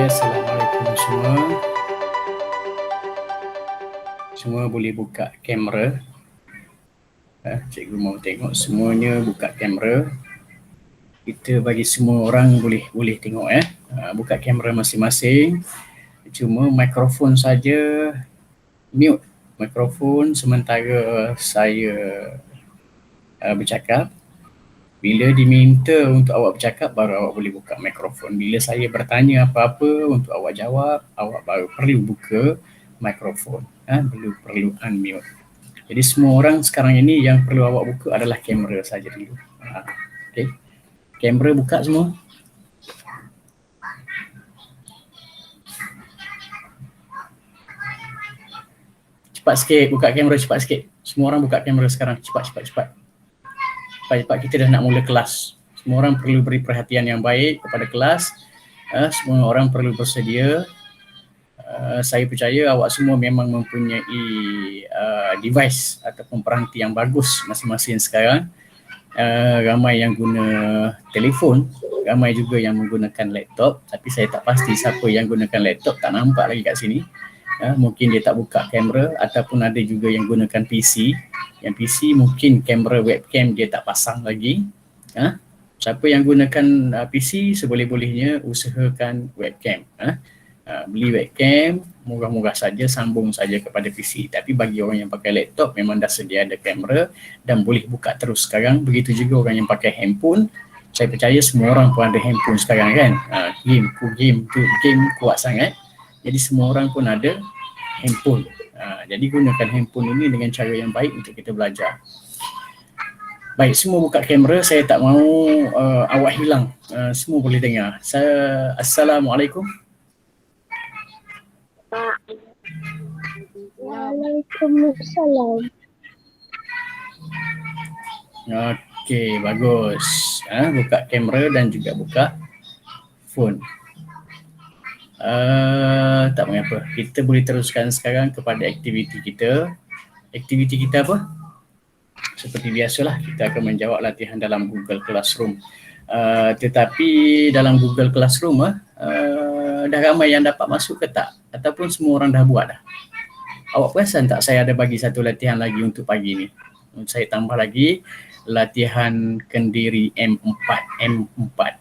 Assalamualaikum semua. Semua boleh buka kamera. Cikgu mau tengok semuanya buka kamera. Kita bagi semua orang boleh tengok buka kamera masing-masing. Cuma mikrofon saja mute. Mikrofon sementara saya bercakap. Bila diminta untuk awak bercakap, baru awak boleh buka mikrofon. Bila saya bertanya apa-apa untuk awak jawab, awak baru perlu buka mikrofon. Perlu unmute. Jadi semua orang sekarang ini yang perlu awak buka adalah kamera saja dulu. Okay. Kamera buka semua. Cepat sikit buka kamera, cepat sikit. Semua orang buka kamera sekarang. Cepat. Cepat kita dah nak mula kelas. Semua orang perlu beri perhatian yang baik kepada kelas. Semua orang perlu bersedia. Saya percaya awak semua memang mempunyai device ataupun peranti yang bagus masing-masing sekarang. Ramai yang guna telefon, ramai juga yang menggunakan laptop, tapi saya tak pasti siapa yang gunakan laptop, tak nampak lagi kat sini. Mungkin dia tak buka kamera, ataupun ada juga yang gunakan PC. Yang PC mungkin kamera webcam dia tak pasang lagi. Siapa yang gunakan PC seboleh-bolehnya usahakan webcam. Beli webcam, murah-murah saja, sambung saja kepada PC. Tapi bagi orang yang pakai laptop memang dah sedia ada kamera dan boleh buka terus sekarang. Begitu juga orang yang pakai handphone. Saya percaya semua orang pun ada handphone sekarang kan. Game kuat sangat. Jadi semua orang pun ada handphone. Jadi gunakan handphone ini dengan cara yang baik untuk kita belajar. Baik, semua buka kamera. Saya tak mahu awak hilang. Semua boleh dengar. Assalamualaikum. Waalaikumsalam. Okey, bagus. Buka kamera dan juga buka phone. Tak mengapa. Kita boleh teruskan sekarang kepada aktiviti kita. Aktiviti kita apa? Seperti biasalah, kita akan menjawab latihan dalam Google Classroom. Tetapi dalam Google Classroom dah ramai yang dapat masuk ke tak? Ataupun semua orang dah buat dah? Awak perasan tak saya ada bagi satu latihan lagi untuk pagi ni? Saya tambah lagi latihan kendiri M4.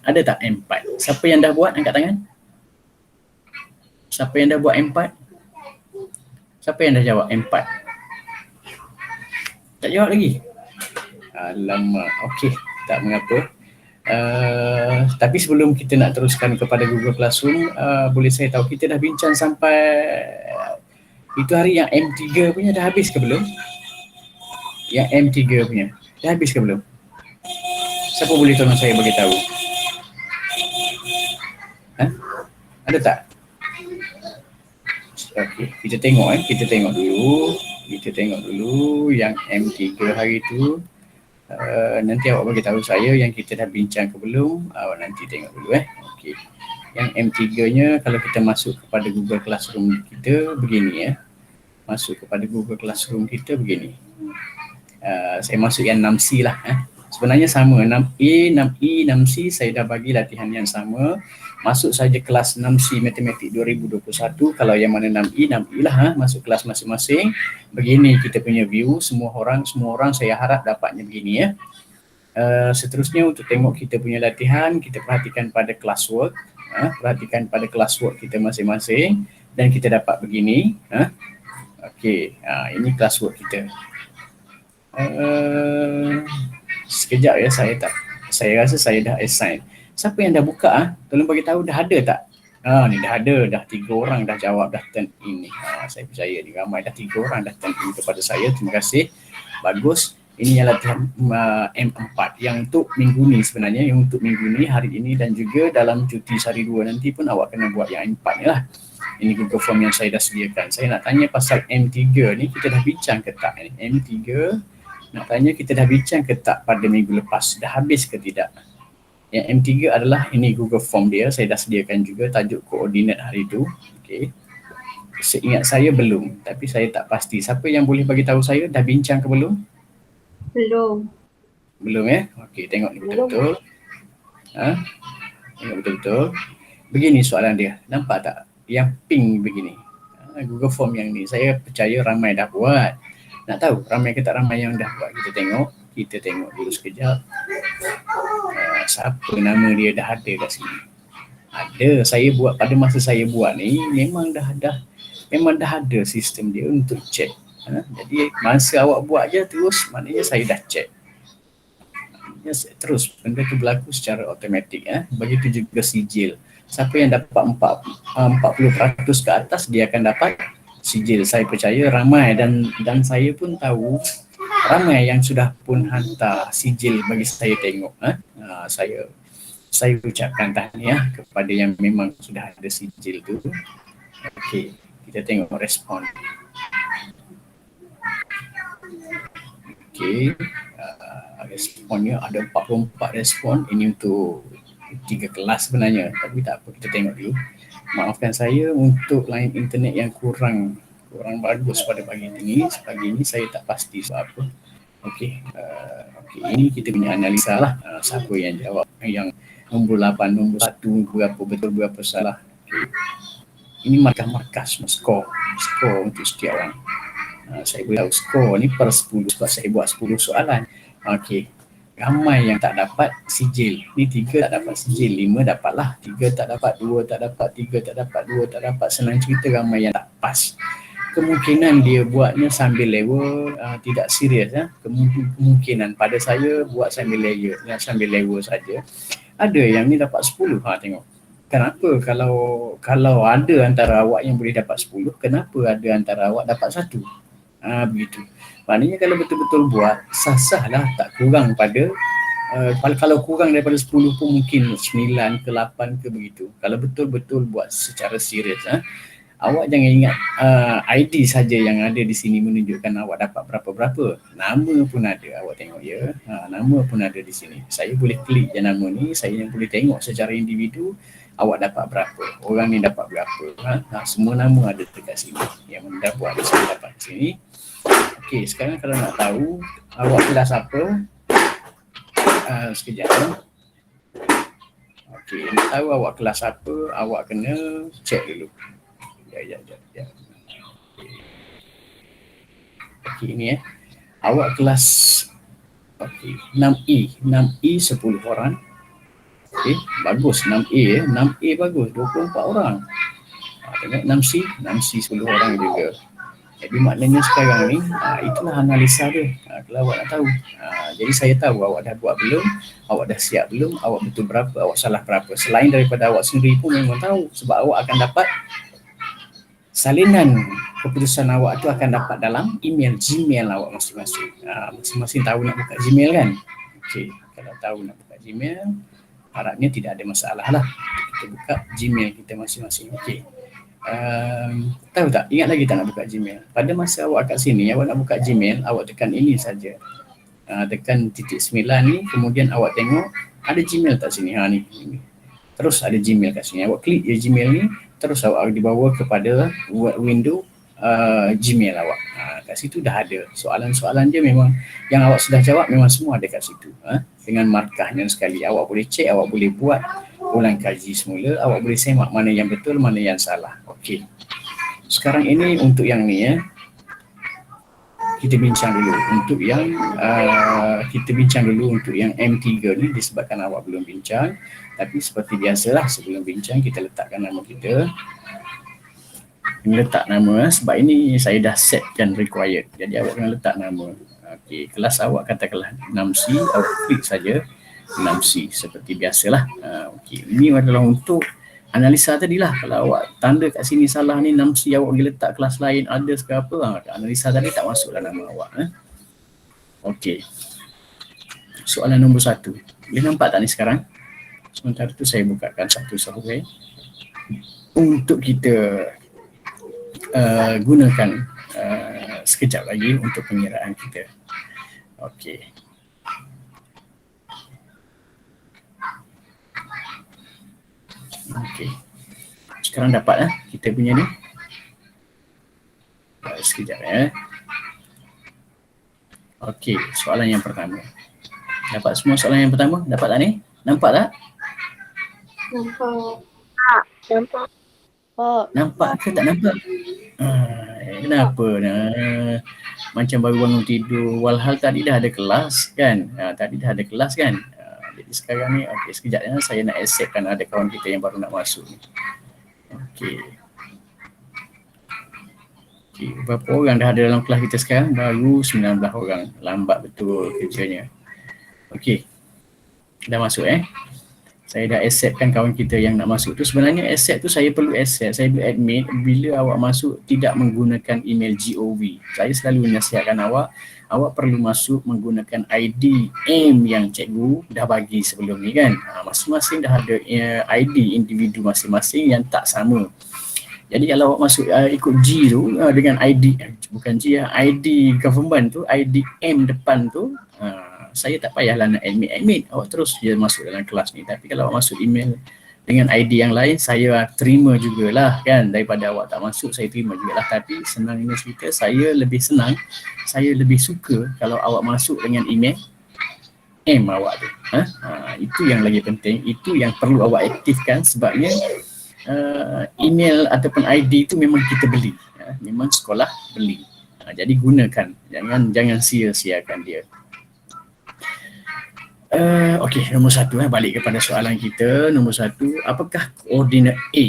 Ada tak M4? Siapa yang dah buat angkat tangan? Siapa yang dah buat M4? Siapa yang dah jawab M4? Tak jawab lagi? Alamak, okey, tak mengapa. Tapi sebelum kita nak teruskan kepada Google Classroom, boleh saya tahu kita dah bincang sampai itu hari yang M3 punya dah habis ke belum? Yang M3 punya dah habis ke belum? Siapa boleh tolong saya bagi tahu? Ada tak? Okey, kita tengok dulu yang M3 hari tu. Nanti awak bagi tahu saya yang kita dah bincang ke belum. Awak nanti tengok dulu Okey. Yang M3-nya kalau kita masuk kepada Google Classroom kita begini Masuk kepada Google Classroom kita begini. Saya masuk yang 6C lah Sebenarnya sama 6A, 6E, 6C saya dah bagi latihan yang sama. Masuk saja kelas 6C Matematik 2021. Kalau yang mana 6E, 6E lah masuk kelas masing-masing. Begini kita punya view. Semua orang saya harap dapatnya begini Seterusnya untuk tengok kita punya latihan, kita perhatikan pada classwork. Perhatikan pada classwork kita masing-masing dan kita dapat begini. Okey, ini classwork kita. Sekejap saya rasa saya dah assign. Siapa yang dah buka tolong bagi tahu dah ada tak? Ni dah ada, dah 3 orang dah jawab, dah turn in ni. Saya percaya ni ramai, dah 3 orang dah turn in kepada saya. Terima kasih. Bagus. Ini yang latihan M4 yang untuk minggu ni sebenarnya, yang untuk minggu ni hari ini dan juga dalam cuti sehari 2 nanti pun awak kena buat yang M4 ni lah. Ini Google Form yang saya dah sediakan. Saya nak tanya pasal M3 ni, kita dah bincang ke tak ni? M3 nak tanya kita dah bincang ke tak pada minggu lepas? Dah habis ke tidak? Yang M3 adalah ini Google Form dia. Saya dah sediakan juga tajuk koordinat hari tu. Okey. Seingat saya belum, tapi saya tak pasti. Siapa yang boleh bagi tahu saya dah bincang ke belum? Belum Okey, tengok ni betul-betul. Tengok betul-betul. Begini soalan dia. Nampak tak? Yang pink begini. Google Form yang ni. Saya percaya ramai dah buat. Nak tahu ramai ke tak ramai yang dah buat? Kita tengok. Kita tengok dulu sekejap. Siapa nama dia dah ada kat sini? Ada. Saya buat pada masa saya buat ni memang dah ada sistem dia untuk check. Jadi masa awak buat je terus, maknanya saya dah check. Terus benda tu berlaku secara automatik. Begitu juga sijil. Siapa yang dapat 40% ke atas, dia akan dapat sijil. Saya percaya ramai dan saya pun tahu ramai yang sudah pun hantar sijil bagi saya tengok. Saya ucapkan tahniah kepada yang memang sudah ada sijil tu. Okey, kita tengok respon. Okey, responnya ada 44 respon. Ini untuk 3 kelas sebenarnya, tapi tak apa, kita tengok dulu. Maafkan saya untuk line internet yang kurang bagus pada pagi ini. Pagi ini saya tak pasti sebab apa. Okey, ini kita punya analisa lah. Siapa yang jawab, yang nombor 8, nombor 1, berapa betul, berapa salah. Okay. Ini markah-markas skor untuk setiap orang. Saya boleh tahu skor ni per 10 sebab saya buat 10 soalan. Okey, ramai yang tak dapat sijil. Ni 3 tak dapat sijil, 5 dapatlah, 3 tak dapat, 2 tak dapat, 3 tak dapat, 2 tak dapat. Senang cerita ramai yang tak pas. Kemungkinan dia buatnya sambil level, tidak serius. Kemungkinan pada saya buat sambil level saja. Ada yang ni dapat 10. Tengok. Kenapa kalau ada antara awak yang boleh dapat 10, kenapa ada antara awak dapat 1? Begitu. Maknanya kalau betul-betul buat, sah-sahlah, tak kurang pada kalau kurang daripada 10 pun mungkin 9 ke 8 ke begitu. Kalau betul-betul buat secara serius, awak jangan ingat ID saja yang ada di sini menunjukkan awak dapat berapa-berapa. Nama pun ada, awak tengok ya. Nama pun ada di sini. Saya boleh klik je nama ni, saya yang boleh tengok secara individu awak dapat berapa, orang ni dapat berapa. Semua nama ada dekat sini. Yang dah buat di sini dapat di sini. Okey, sekarang kalau nak tahu awak kelas apa, sekejap. Okey, nak tahu awak kelas apa, awak kena check dulu. Ya. Okey, ini awak kelas 6E 10 orang. Okey, bagus 6A 6A bagus 24 orang. Tengok 6C 10 orang juga. Jadi maknanya sekarang ni itulah analisa dia. Kalau awak nak tahu. Jadi saya tahu awak dah buat belum, awak dah siap belum, awak betul berapa, awak salah berapa. Selain daripada awak sendiri pun memang tahu sebab awak akan dapat salinan keputusan awak tu akan dapat dalam email Gmail awak masing-masing. Masing-masing tahu nak buka Gmail kan? Okey, kalau tahu nak buka Gmail, harapnya tidak ada masalah lah. Kita buka Gmail kita masing-masing. Okey. Tahu tak? Ingat lagi tak nak buka Gmail? Pada masa awak kat sini, awak nak buka Gmail, awak tekan ini saja. Tekan titik 9 ni, kemudian awak tengok ada Gmail tak sini? Ni. Terus ada Gmail kat sini. Awak klik je Gmail ni, terus awak dibawa kepada window Gmail awak. Kat situ dah ada soalan-soalan dia, memang yang awak sudah jawab memang semua ada kat situ. Dengan markahnya sekali. Awak boleh cek, awak boleh buat ulang kaji semula, awak boleh semak mana yang betul, mana yang salah. Okey. Sekarang ini untuk yang ni kita bincang dulu untuk yang M3 ni, disebabkan awak belum bincang. Tapi seperti biasalah, sebelum bincang kita letakkan nama kita. Letak nama sebab ini saya dah setkan required. Jadi awak kena letak nama. Okey, kelas awak katakanlah 6C, awak klik saja 6C seperti biasalah. Okey, ini adalah untuk analisa tadilah. Kalau awak tanda kat sini salah ni 6C, awak boleh letak kelas lain ada ke apa, analisa tadi tak masuk dalam nama awak. Okey. Soalan nombor 1. Boleh nampak tak ni sekarang? Sementara tu saya bukakan satu software untuk kita gunakan sekejap lagi untuk pengiraan kita. Okey. Okey. Sekarang dapat kita punya ni. Sekejap Okey, soalan yang pertama. Dapat semua soalan yang pertama? Dapat tak ni? Nampak tak? Nampak. Nampak. Oh, Nampak ke tak nampak? Kenapa? Macam baru bangun tidur. Walhal tadi dah ada kelas kan? Tadi dah ada kelas kan? Jadi sekarang ni, okey sekejap ya. Saya nak acceptkan ada kawan kita yang baru nak masuk ni. Okey. Okey, berapa orang dah ada dalam kelas kita sekarang? Baru 19 orang. Lambat betul kerjanya. Okey. Dah masuk Saya dah acceptkan kawan kita yang nak masuk tu. Sebenarnya accept tu saya perlu accept, saya perlu admit bila awak masuk tidak menggunakan email GOV. Saya selalu menasihatkan awak perlu masuk menggunakan ID M yang cikgu dah bagi sebelum ni kan. Masing-masing dah ada ID individu masing-masing yang tak sama. Jadi kalau awak masuk ikut G tu dengan ID, bukan G ID government tu, ID M depan tu, saya tak payahlah nak admit, awak terus je masuk dalam kelas ni. Tapi kalau awak masuk email dengan ID yang lain, saya terima jugalah kan. Daripada awak tak masuk, saya terima jugalah. Tapi senangnya cerita, saya lebih senang, saya lebih suka kalau awak masuk dengan email M awak tu. Itu yang lagi penting, itu yang perlu awak aktifkan sebabnya email ataupun ID tu memang kita beli. Memang sekolah beli. Jadi gunakan, jangan sia-siakan dia. Okey, nombor satu balik kepada soalan kita. Nombor satu, apakah koordinat A?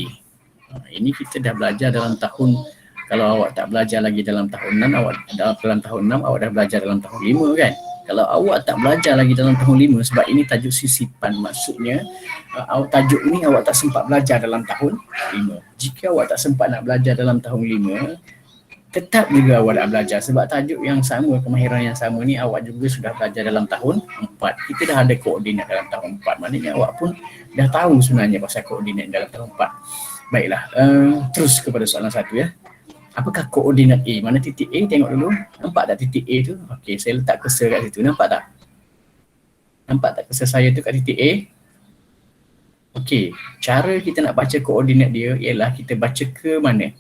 Ini kita dah belajar dalam tahun, kalau awak tak belajar lagi dalam tahun 6, dalam tahun 6 awak dah belajar dalam tahun 5 kan? Kalau awak tak belajar lagi dalam tahun 5, sebab ini tajuk sisipan, maksudnya tajuk ni awak tak sempat belajar dalam tahun 5. Jika awak tak sempat nak belajar dalam tahun 5, tetap juga awak nak belajar sebab tajuk yang sama, kemahiran yang sama ni awak juga sudah belajar dalam tahun 4. Kita dah ada koordinat dalam tahun 4. Maknanya awak pun dah tahu sebenarnya pasal koordinat dalam tahun 4. Baiklah, terus kepada soalan satu ya. Apakah koordinat A? Mana titik A? Tengok dulu. Nampak tak titik A tu? Okey, saya letak cursor kat situ. Nampak tak? Nampak tak cursor saya tu kat titik A? Okey, cara kita nak baca koordinat dia ialah kita baca ke mana?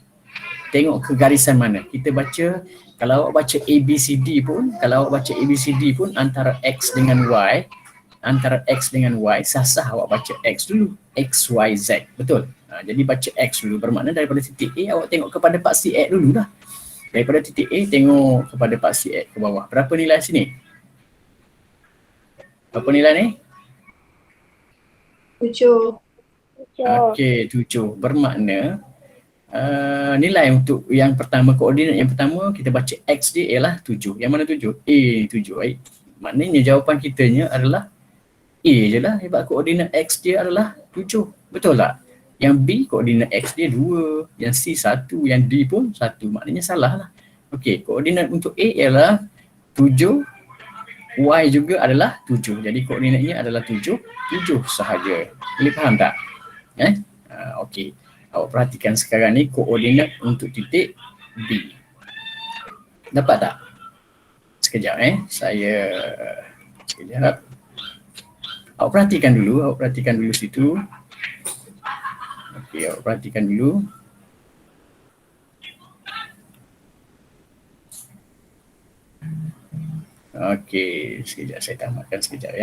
Tengok ke garisan mana. Kita baca, kalau awak baca ABCD pun, antara X dengan Y, sah-sah awak baca X dulu. X, Y, Z. Betul? Jadi baca X dulu. Bermakna daripada titik A, awak tengok kepada paksi X dulu dah. Daripada titik A, tengok kepada paksi X ke bawah. Berapa nilai sini? Berapa nilai ni? 7. Okey, 7. Bermakna nilai untuk yang pertama, koordinat yang pertama kita baca X dia ialah 7. Yang mana 7? A 7. Maknanya jawapan kitanya adalah A je lah, sebab koordinat X dia adalah 7. Betul tak? Yang B koordinat X dia 2, yang C 1, yang D pun 1. Maknanya salah lah. Okey, koordinat untuk A ialah 7, Y juga adalah 7. Jadi koordinatnya adalah 7 sahaja. Boleh faham tak? Okey. Awak perhatikan sekarang ni koordinat untuk titik B. Dapat tak? Sekejap sekejap. Awak perhatikan dulu situ. Okey, awak perhatikan dulu. Okey, sekejap saya tamatkan sekejap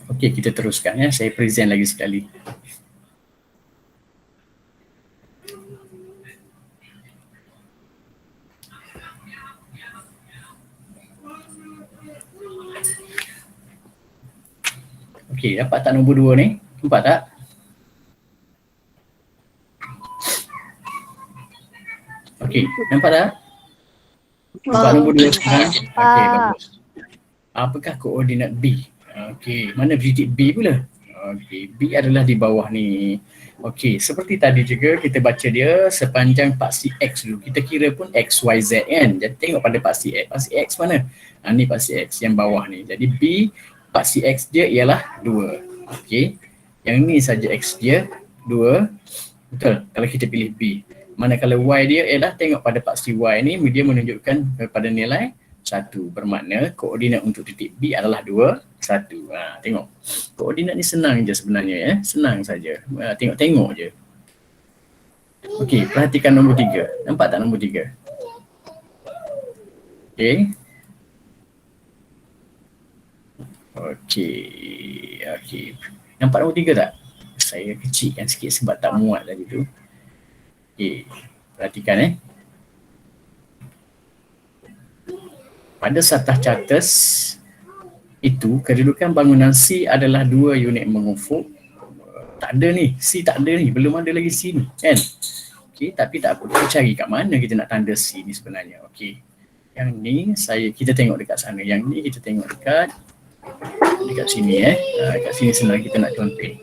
Okey, kita teruskan saya present lagi sekali. Okey, dapat tak nombor 2 ni? Nampak tak? Okey, nampak tak? Nampak nombor 2 sekarang? Okey, bagus. Apakah koordinat B? Okey, mana titik B pula? Okey, B adalah di bawah ni. Okey, seperti tadi juga kita baca dia sepanjang paksi X dulu. Kita kira pun X, Y, Z kan. Jadi tengok pada paksi X. Paksi X mana? Ni paksi X yang bawah ni. Jadi B, paksi X dia ialah 2. Okey. Yang ni saja X dia 2. Betul kalau kita pilih B. Manakala Y dia ialah tengok pada paksi Y ni dia menunjukkan kepada nilai 1. Bermakna koordinat untuk titik B adalah 2, 1. Tengok. Koordinat ni senang je sebenarnya ya. Senang saja. Tengok-tengok je. Okey, perhatikan nombor 3. Nampak tak nombor 3? Okey. Okey. Nampak nombor 3 tak? Saya kecilkan sikit sebab tak muat tadi tu. Okey, perhatikan Pada satah catas itu kedudukan bangunan C adalah 2 unit mengufuk. Tak ada ni, C tak ada ni, belum ada lagi C ni kan. Okey, tapi tak apa, kita cari kat mana kita nak tanda C ni sebenarnya. Okey. Yang ni kita tengok dekat sana, yang ni kita tengok dekat sini dekat sini senang kita nak conteng.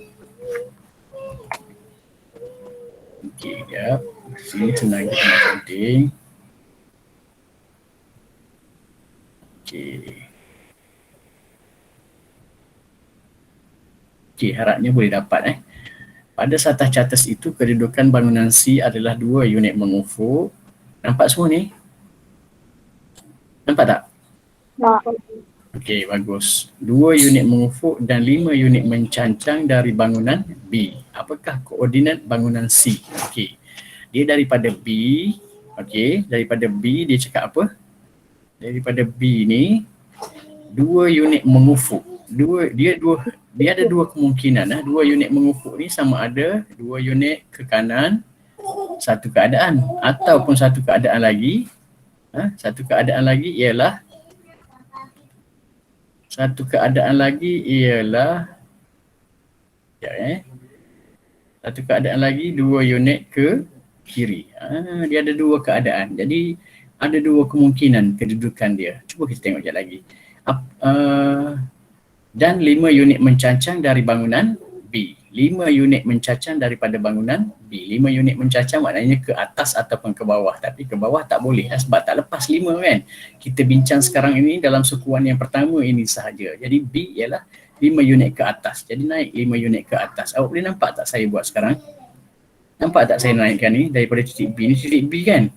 Okey, jap. Sini senang kita nak conteng. Okey, harapnya boleh dapat Pada satah catas itu kedudukan bangunan C adalah 2 unit mengufuk. Nampak semua ni? Nampak tak? Okey, bagus. 2 unit mengufuk dan 5 unit mencancang dari bangunan B. Apakah koordinat bangunan C? Okey. Dia daripada B. Okey, daripada B dia cakap apa? Daripada B ni 2 unit mengufuk. Dia ada 2 kemungkinan 2 unit mengufuk ni sama ada 2 unit ke kanan satu keadaan ataupun satu keadaan lagi satu keadaan lagi ialah satu keadaan lagi 2 unit ke kiri. Dia ada 2 keadaan. Jadi ada 2 kemungkinan kedudukan dia. Cuba kita tengok sekejap lagi. Dan 5 unit mencancang dari bangunan B. 5 unit mencancang daripada bangunan B. 5 unit mencancang maknanya ke atas ataupun ke bawah. Tapi ke bawah tak boleh sebab tak lepas 5 kan. Kita bincang sekarang ini dalam sukuan yang pertama ini sahaja. Jadi B ialah 5 unit ke atas. Jadi naik 5 unit ke atas. Awak boleh nampak tak saya buat sekarang? Nampak tak saya naikkan ni daripada titik B ni titik B kan?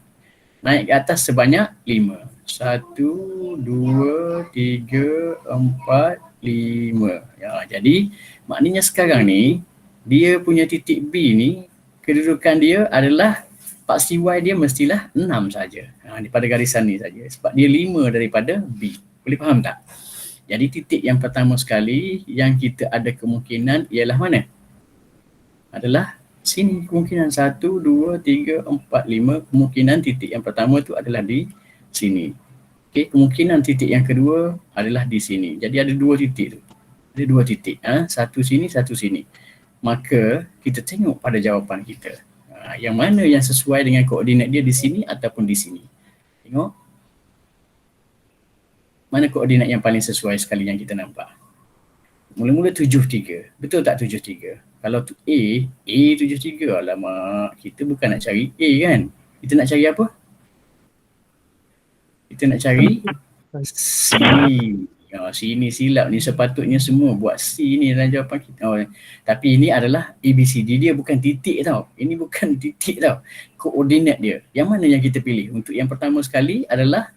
Naik ke atas sebanyak 5. 1, 2, 3, 4, 5. Jadi maknanya sekarang ni dia punya titik B ni kedudukan dia adalah paksi Y dia mestilah 6 saja. Pada garisan ni saja sebab dia 5 daripada B. Boleh faham tak? Jadi titik yang pertama sekali yang kita ada kemungkinan ialah mana? Adalah sini kemungkinan 1, 2, 3, 4, 5. Kemungkinan titik yang pertama tu adalah di sini. Okey, kemungkinan titik yang kedua adalah di sini. Jadi ada 2 titik tu. Ada 2 titik. Satu sini, satu sini. Maka kita tengok pada jawapan kita. Yang mana yang sesuai dengan koordinat dia di sini ataupun di sini. Tengok. Mana koordinat yang paling sesuai sekali yang kita nampak. Mula-mula 73. Betul tak 73? Kalau tu A 73. Alamak, kita bukan nak cari A kan? Kita nak cari apa? Kita nak cari C. Sini silap ni, sepatutnya semua buat C ni dalam jawapan kita. Tapi ini adalah ABCD dia, bukan titik tau. Ini bukan titik tau. Koordinat dia. Yang mana yang kita pilih? Untuk yang pertama sekali adalah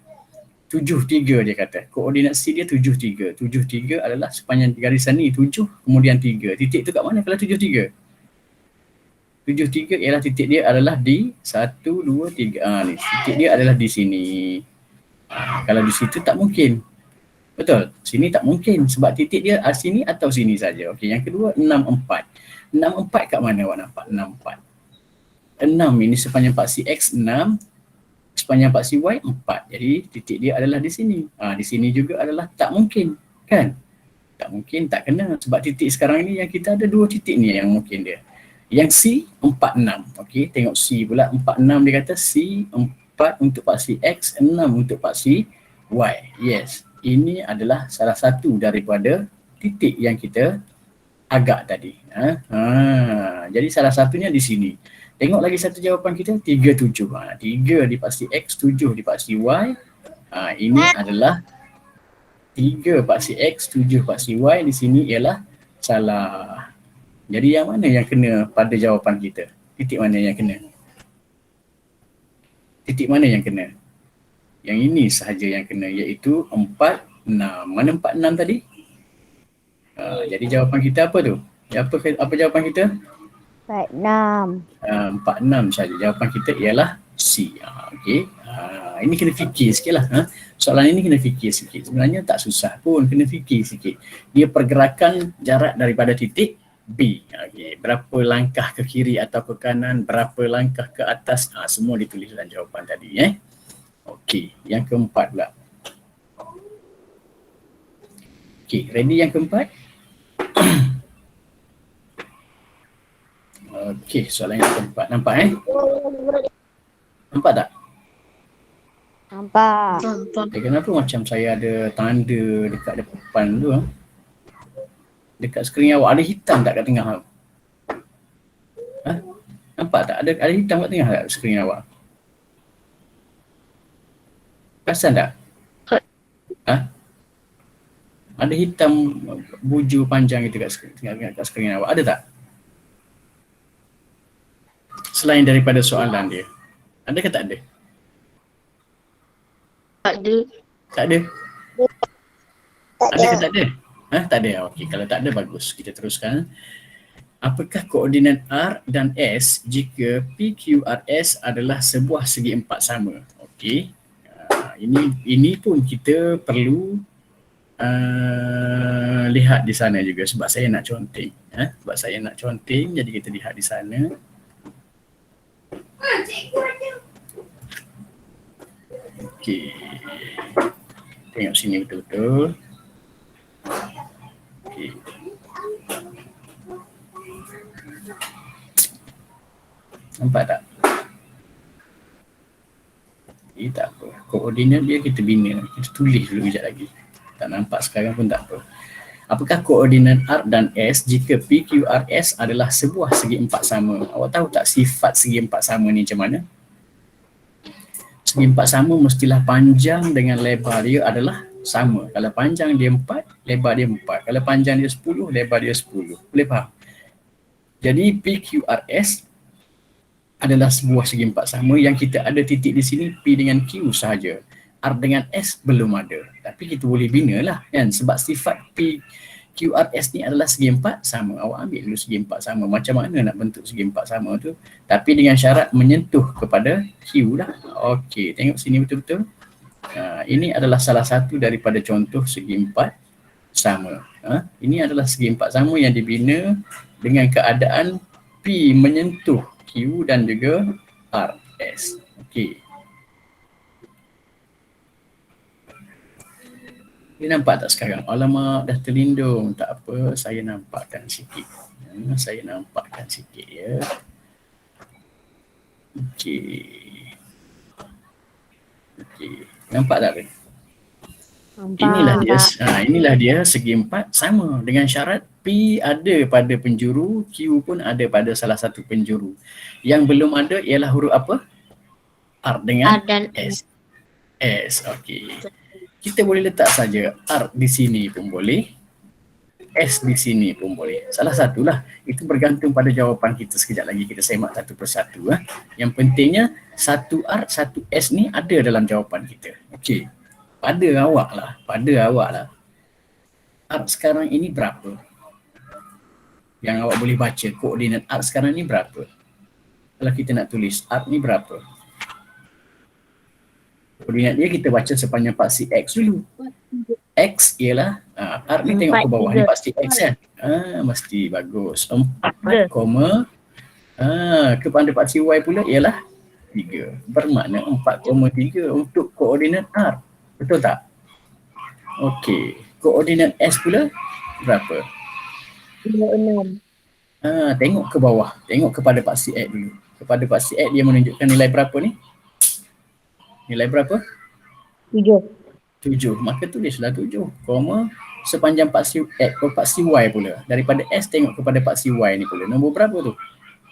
73 dia kata. Koordinat C dia 73. 73 adalah sepanjang garisan ni 7 kemudian 3. Titik tu kat mana kalau 73? 73 ialah titik dia adalah di 1, 2, 3. Ni titik dia adalah di sini. Kalau di situ tak mungkin. Betul? Sini tak mungkin sebab titik dia sini atau sini saja. Okey, yang kedua 64. 64 kat mana awak nampak? 64. 6 ini sepanjang paksi X 6, sepanjang paksi Y 4. Jadi titik dia adalah di sini. Di sini juga adalah tak mungkin, kan? Tak mungkin, tak kena sebab titik sekarang ni yang kita ada 2 titik ni yang mungkin dia. Yang C 46. Okey, tengok C pula 46 dia kata C 4 untuk paksi X, 6 untuk paksi Y. Yes, ini adalah salah satu daripada titik yang kita agak tadi. Jadi salah satunya di sini. Tengok lagi satu jawapan kita, 37. 3 dipasti X, 7 dipasti Y. Ini adalah 3 paksi X, 7 paksi Y di sini ialah salah. Jadi yang mana yang kena pada jawapan kita? Titik mana yang kena? Titik mana yang kena? Yang ini sahaja yang kena, iaitu 4, 6. Mana 4, 6 tadi? Jadi jawapan kita apa tu? Apa jawapan kita? 46. 4, 6 saja. Jawapan kita ialah C. Okey. Ini kena fikir sikit lah. Soalan ini kena fikir sikit. Sebenarnya tak susah pun, kena fikir sikit. Dia pergerakan jarak daripada titik B. Okay. Berapa langkah ke kiri atau ke kanan, berapa langkah ke atas, semua ditulis dalam jawapan tadi. Okey, yang keempat pula. Okey, ready yang keempat? Okey, soalan yang keempat. Nampak Nampak tak? Nampak. Kenapa macam saya ada tanda dekat depan tu? Dekat skrin awak ada hitam tak kat tengah tu? Nampak tak? Ada hitam kat tengah tak skrin awak? Perasan tak? Ada hitam buju panjang itu kat skrin awak. Ada tak? Selain daripada soalan dia. Ada ke tak ada? Tak ada. Tak ada? Ada ke tak ada? Tak ada. Okey, kalau tak ada bagus. Kita teruskan. Apakah koordinat R dan S jika PQRS adalah sebuah segi empat sama? Okey. Ini pun kita perlu lihat di sana juga sebab saya nak conteng. Sebab saya nak conteng, jadi kita lihat di sana. Okey. Tengok sini betul-betul. Okey. Nampak tak? Ini tak apa. Koordinat dia kita bina. Kita tulis dulu sekejap lagi. Tak nampak sekarang pun tak apa. Apakah koordinat R dan S jika PQRS adalah sebuah segi empat sama? Awak tahu tak sifat segi empat sama ni macam mana? Segi empat sama mestilah panjang dengan lebar dia adalah sama. Kalau panjang dia 4, lebar dia 4. Kalau panjang dia 10, lebar dia 10. Boleh faham? Jadi PQRS adalah sebuah segi empat sama yang kita ada titik di sini P dengan Q sahaja. R dengan S belum ada. Tapi kita boleh binalah kan, sebab sifat PQRS ni adalah segi empat sama. Awak ambil dulu segi empat sama. Macam mana nak bentuk segi empat sama tu? Tapi dengan syarat menyentuh kepada Q lah. Okey, tengok sini betul-betul. Ini adalah salah satu daripada contoh segi empat sama. Ini adalah segi empat sama yang dibina dengan keadaan P menyentuh Q dan juga RS. Okey. Ini nampak tak sekarang? Alamak, dah terlindung. Tak apa, saya nampakkan sikit. Saya nampakkan sikit ya. Okey. Okey. Nampak tak? Nampak. Inilah dia segi empat sama dengan syarat P ada pada penjuru, Q pun ada pada salah satu penjuru. Yang belum ada ialah huruf apa? R dengan R dan S. S, okey. Kita boleh letak saja R di sini pun boleh, S di sini pun boleh. Salah satulah. Itu bergantung pada jawapan kita. Sekejap lagi kita semak satu persatu. Yang pentingnya satu R, satu S ni ada dalam jawapan kita. Okey. Pada awak lah. R sekarang ini berapa? Yang awak boleh baca koordinat R sekarang ni berapa? Kalau kita nak tulis R ni berapa? Koordinat dia kita baca sepanjang paksi X dulu. X ialah R ni tengok ke bawah ni pasti X kan? Mesti bagus. 4, kepada paksi Y pula ialah 3. Bermakna 4,3 untuk koordinat R. Betul tak? Okey. Koordinat S pula berapa? 6. Tengok ke bawah. Tengok kepada paksi X dulu. Kepada paksi X dia menunjukkan nilai berapa ni? Nilai berapa? 7. 7. Maka tulislah 7, sepanjang paksi X ke paksi Y pula. Daripada S tengok kepada paksi Y ni pula. Nombor berapa tu?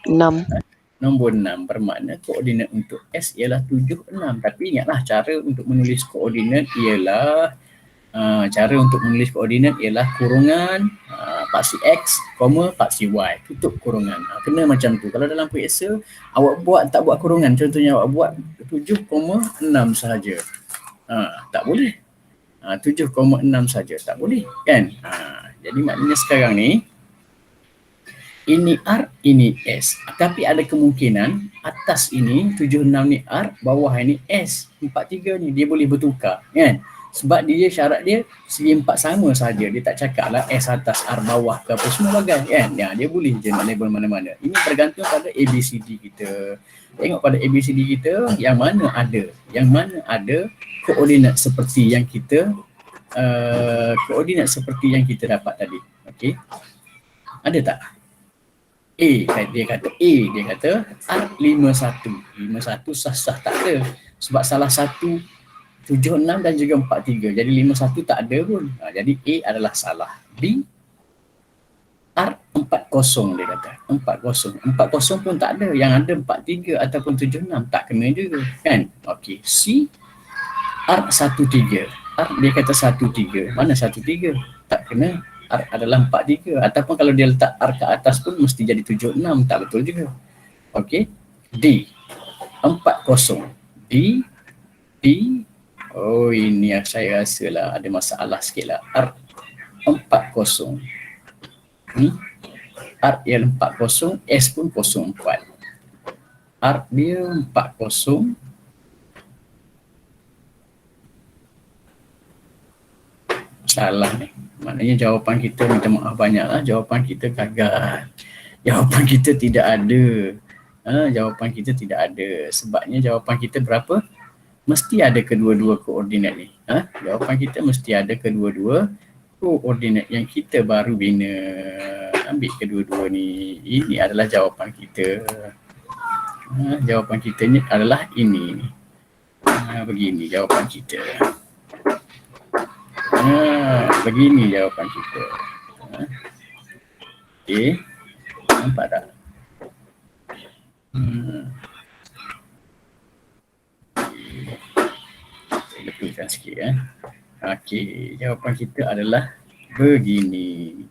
6. Nombor 6. Bermakna koordinat untuk S ialah 7, 6. Tapi ingatlah cara untuk menulis koordinat ialah kurungan paksi X, paksi Y. Tutup kurungan. Kena macam tu. Kalau dalam periksa, awak tak buat kurungan. Contohnya awak buat 7,6 sahaja. Tak boleh. 7,6 saja tak boleh kan. Jadi maknanya sekarang ni ini R, ini S. Tapi ada kemungkinan atas ini 76 ni R, bawah ini S. 43 ni dia boleh bertukar kan. Sebab dia syarat dia segi 4 sama saja. Dia tak cakap lah S atas R bawah ke apa semua bagai kan. Dia boleh je nak label mana-mana. Ini tergantung pada ABCD kita. Tengok pada ABCD kita yang mana ada koordinat seperti yang kita dapat tadi. Okey. Ada tak? Dia kata R51 sah-sah tak ada. Sebab salah satu 76 dan juga 43. Jadi 51 tak ada pun. Jadi A adalah salah. B R40 dia kata. 40 pun tak ada. Yang ada 43 ataupun 76 tak kena juga kan. Okey. C R13. Dia kata 13. Mana 13? Tak kena. R adalah 43. Ataupun kalau dia letak R ke atas pun mesti jadi 76. Tak betul juga. Okey. D 40. D. Oh ini saya rasa lah ada masalah sikit lah. R40. R ialah 40. S pun 04. R dia 40. Salah ni. Maknanya jawapan kita, minta maaf banyaklah, jawapan kita gagal. Jawapan kita tidak ada. Jawapan kita tidak ada. Sebabnya jawapan kita berapa? Mesti ada kedua-dua koordinat ni. Jawapan kita mesti ada kedua-dua koordinat yang kita baru bina. Ambil kedua-dua ni. Ini adalah jawapan kita. Jawapan kita ni adalah ini. Begini jawapan kita. Begini jawapan kita. Okey. Nampak tak? Saya lepaskan sikit Okey, jawapan kita adalah begini.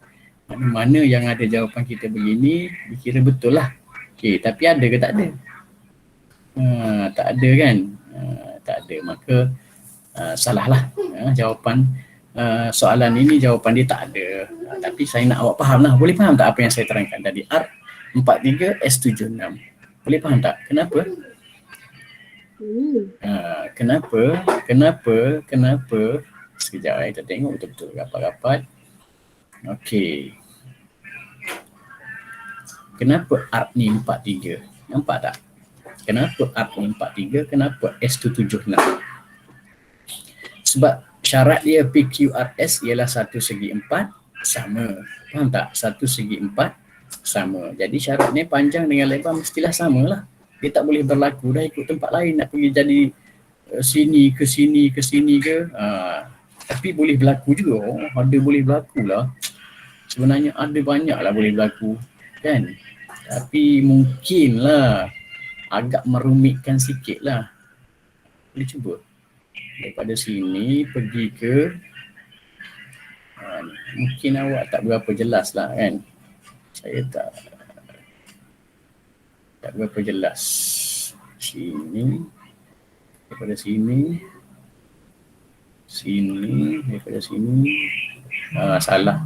Mana yang ada jawapan kita begini, dikira betul lah. Okey, tapi ada ke tak ada? Tak ada kan? Tak ada, maka salah lah. Jawapan soalan ini jawapan dia tak ada. Tapi saya nak awak faham lah. Boleh faham tak apa yang saya terangkan tadi? R43 S76. Boleh faham tak? Kenapa? Kenapa? Sekejap kita tengok betul-betul rapat-rapat. Okey. Kenapa R ni 43? Nampak tak? Kenapa R ni 43? Kenapa S tu 76? Sebab syarat dia PQRS ialah 1/4 sama. Faham tak? 1/4 sama. Jadi syarat ni panjang dengan lebar mestilah sama lah. Dia tak boleh berlaku dah ikut tempat lain nak pergi jadi sini ke sini ke. Tapi boleh berlaku juga. Ada boleh berlaku lah. Sebenarnya ada banyak lah boleh berlaku kan. Tapi mungkin lah agak merumitkan sikit lah. Boleh cuba. Daripada sini pergi ke mungkin awak tak berapa jelas lah kan. Saya tak berapa jelas. Sini daripada sini daripada sini salah.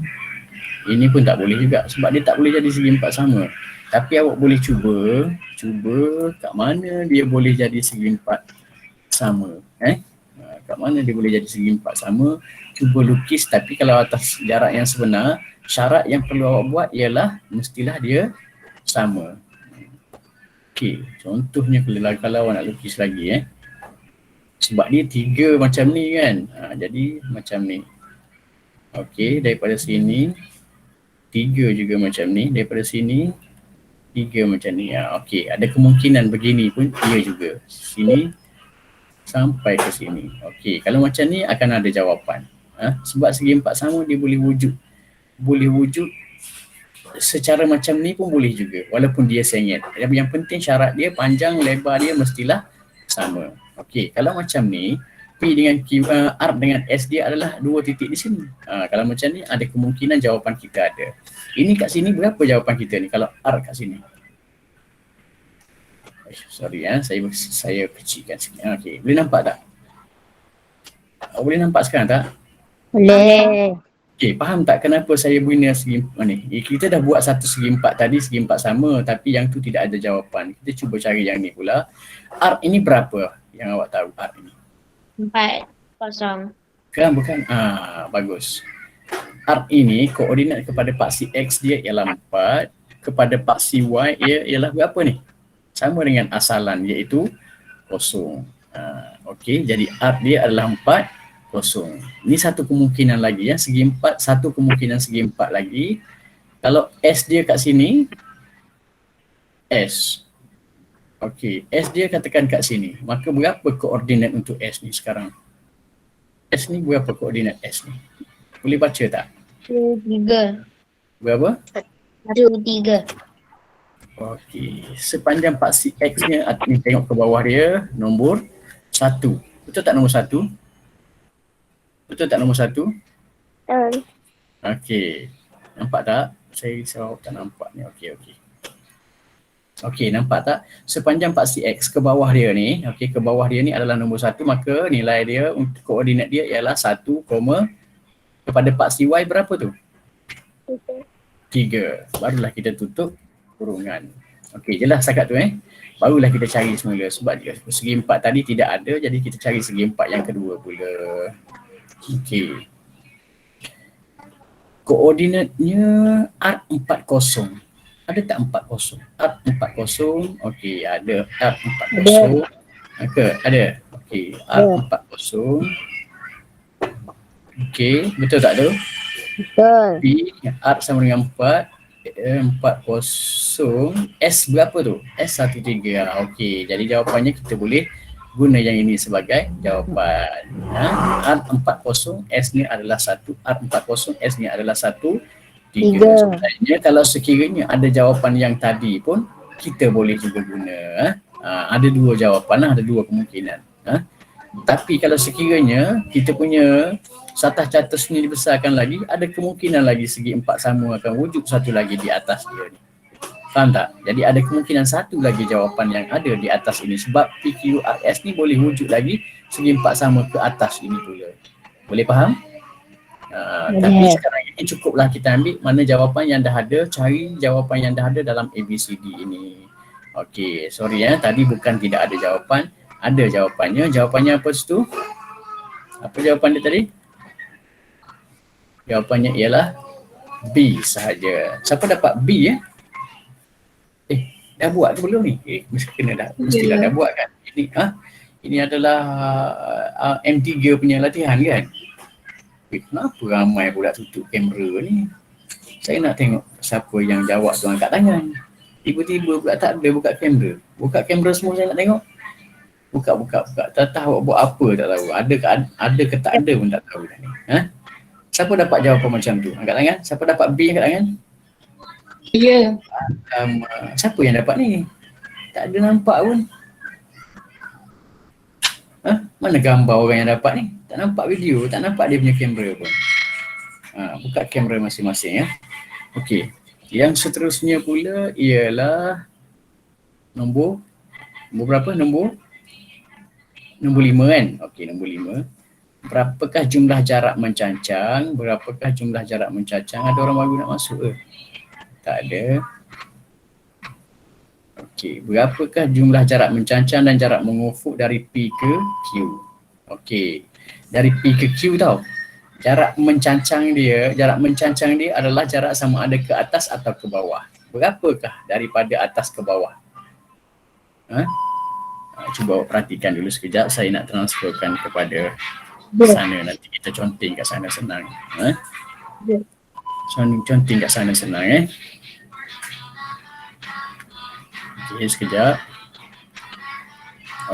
Ini pun tak boleh juga sebab dia tak boleh jadi segi 4 sama. Tapi awak boleh cuba kat mana dia boleh jadi segi 4 sama. Kat mana dia boleh jadi segi 4 sama, cuba lukis. Tapi kalau atas jarak yang sebenar, syarat yang perlu awak buat ialah mestilah dia sama. Okey, contohnya kalau awak nak lukis lagi sebab dia 3 macam ni kan. Jadi macam ni. Okey, daripada sini 3 juga macam ni, daripada sini 3 macam ni. Okey, ada kemungkinan begini pun dia juga. Sini sampai ke sini. Okey, kalau macam ni akan ada jawapan. Sebab segi empat sama dia boleh wujud. Boleh wujud secara macam ni pun boleh juga walaupun dia sengit. Yang penting syarat dia panjang lebar dia mestilah sama. Okey, kalau macam ni P dengan Q, R dengan S dia adalah dua titik di sini. Kalau macam ni ada kemungkinan jawapan kita ada. Ini kat sini berapa jawapan kita ni kalau R kat sini? Sorry saya kecilkan sikit. Okey, boleh nampak tak? Boleh nampak sekarang tak? Boleh. Okey, faham tak kenapa saya guna segi ni? Kita dah buat satu segi empat tadi, segi empat sama tapi yang tu tidak ada jawapan. Kita cuba cari yang ni pula. R ini berapa yang awak tahu R ini? 4, 0. Bukan. Bagus. R ini koordinat kepada paksi X dia ialah 4, kepada paksi Y ialah berapa ni? Sama dengan asalan iaitu 0. Okey, jadi R dia adalah 4, 0. Ini satu kemungkinan lagi ya, segi 4, satu kemungkinan segi 4 lagi. Kalau S dia kat sini, S. Okey, S dia katakan kat sini. Maka berapa koordinat untuk S ni sekarang? S ni berapa koordinat S ni? Boleh baca tak? 3. Berapa? 3. Okey, sepanjang paksi X nya ni tengok ke bawah dia, nombor 1. Betul tak nombor 1? Betul tak nombor 1? Betul. Okey. Nampak tak? Saya tak nampak ni. Okey, nampak tak? Sepanjang paksi X ke bawah dia ni, ke bawah dia ni adalah nombor 1, maka nilai dia untuk koordinat dia ialah 1, kepada paksi Y berapa tu? 3. Barulah kita tutup kurungan. Okey, jelas setakat tu Barulah kita cari semula sebab segi 4 tadi tidak ada, jadi kita cari segi 4 yang kedua pula. Okey. Koordinatnya R40. Ada tak 40? R40. Okey, ada R40. Ada. Okey, R40. Okey, betul tak tu? Betul. P, R sama dengan 4. 40. S berapa tu? S13. Okey, jadi jawapannya kita boleh guna yang ini sebagai jawapan. R40, S ni adalah 1. R40, S ni adalah 1. 3. Sebenarnya kalau sekiranya ada jawapan yang tadi pun kita boleh juga guna. Ada dua jawapan, ada dua kemungkinan. Tapi kalau sekiranya kita punya satah catus ni dibesarkan lagi, ada kemungkinan lagi segi 4 sama akan wujud satu lagi di atas dia ni. Faham tak? Jadi ada kemungkinan satu lagi jawapan yang ada di atas ini sebab PQRS ni boleh wujud lagi segi 4 sama ke atas ini pula. Boleh faham? Tapi sekarang ini cukuplah kita ambil mana jawapan yang dah ada, cari jawapan yang dah ada dalam ABCD ini. Okey, sorry tadi bukan tidak ada jawapan, ada jawapannya. Jawapannya apa situ? Apa jawapan dia tadi? Jawapannya ialah B sahaja. Siapa dapat B dah buat ke belum ni? Mestilah dah buat kan? Ini adalah M3 punya latihan kan? Kenapa ramai pula tutup kamera ni? Saya nak tengok siapa yang jawab tu angkat tangan. Tiba-tiba pula tak ada buka kamera. Buka kamera semua saya nak tengok. Buka. Tak tahu buat apa tak tahu. Ada ke tak ada pun tak tahu dah ni. Siapa dapat jawapan macam tu? Angkat tangan. Siapa dapat B angkat tangan? Ya. Siapa yang dapat ni? Tak ada nampak pun. Mana gambar orang yang dapat ni? Tak nampak video, tak nampak dia punya kamera pun. Buka kamera masing-masing Okey. Yang seterusnya pula ialah nombor berapa? Nombor 5 kan? Okey, nombor 5. Berapakah jumlah jarak mencancang? Berapakah jumlah jarak mencancang? Ada orang baru nak masuk ke? Tak ada. Okey, berapakah jumlah jarak mencancang dan jarak mengufuk dari P ke Q? Okey, dari P ke Q tau. Jarak mencancang dia adalah jarak sama ada ke atas atau ke bawah. Berapakah daripada atas ke bawah? Cuba perhatikan dulu sekejap. Saya nak transferkan kepada sana. Nanti kita conteng kat sana senang. Conteng kat sana senang Okey, sekejap.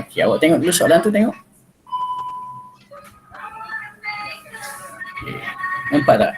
Okey, awak tengok dulu soalan tu tengok. Nampak tak?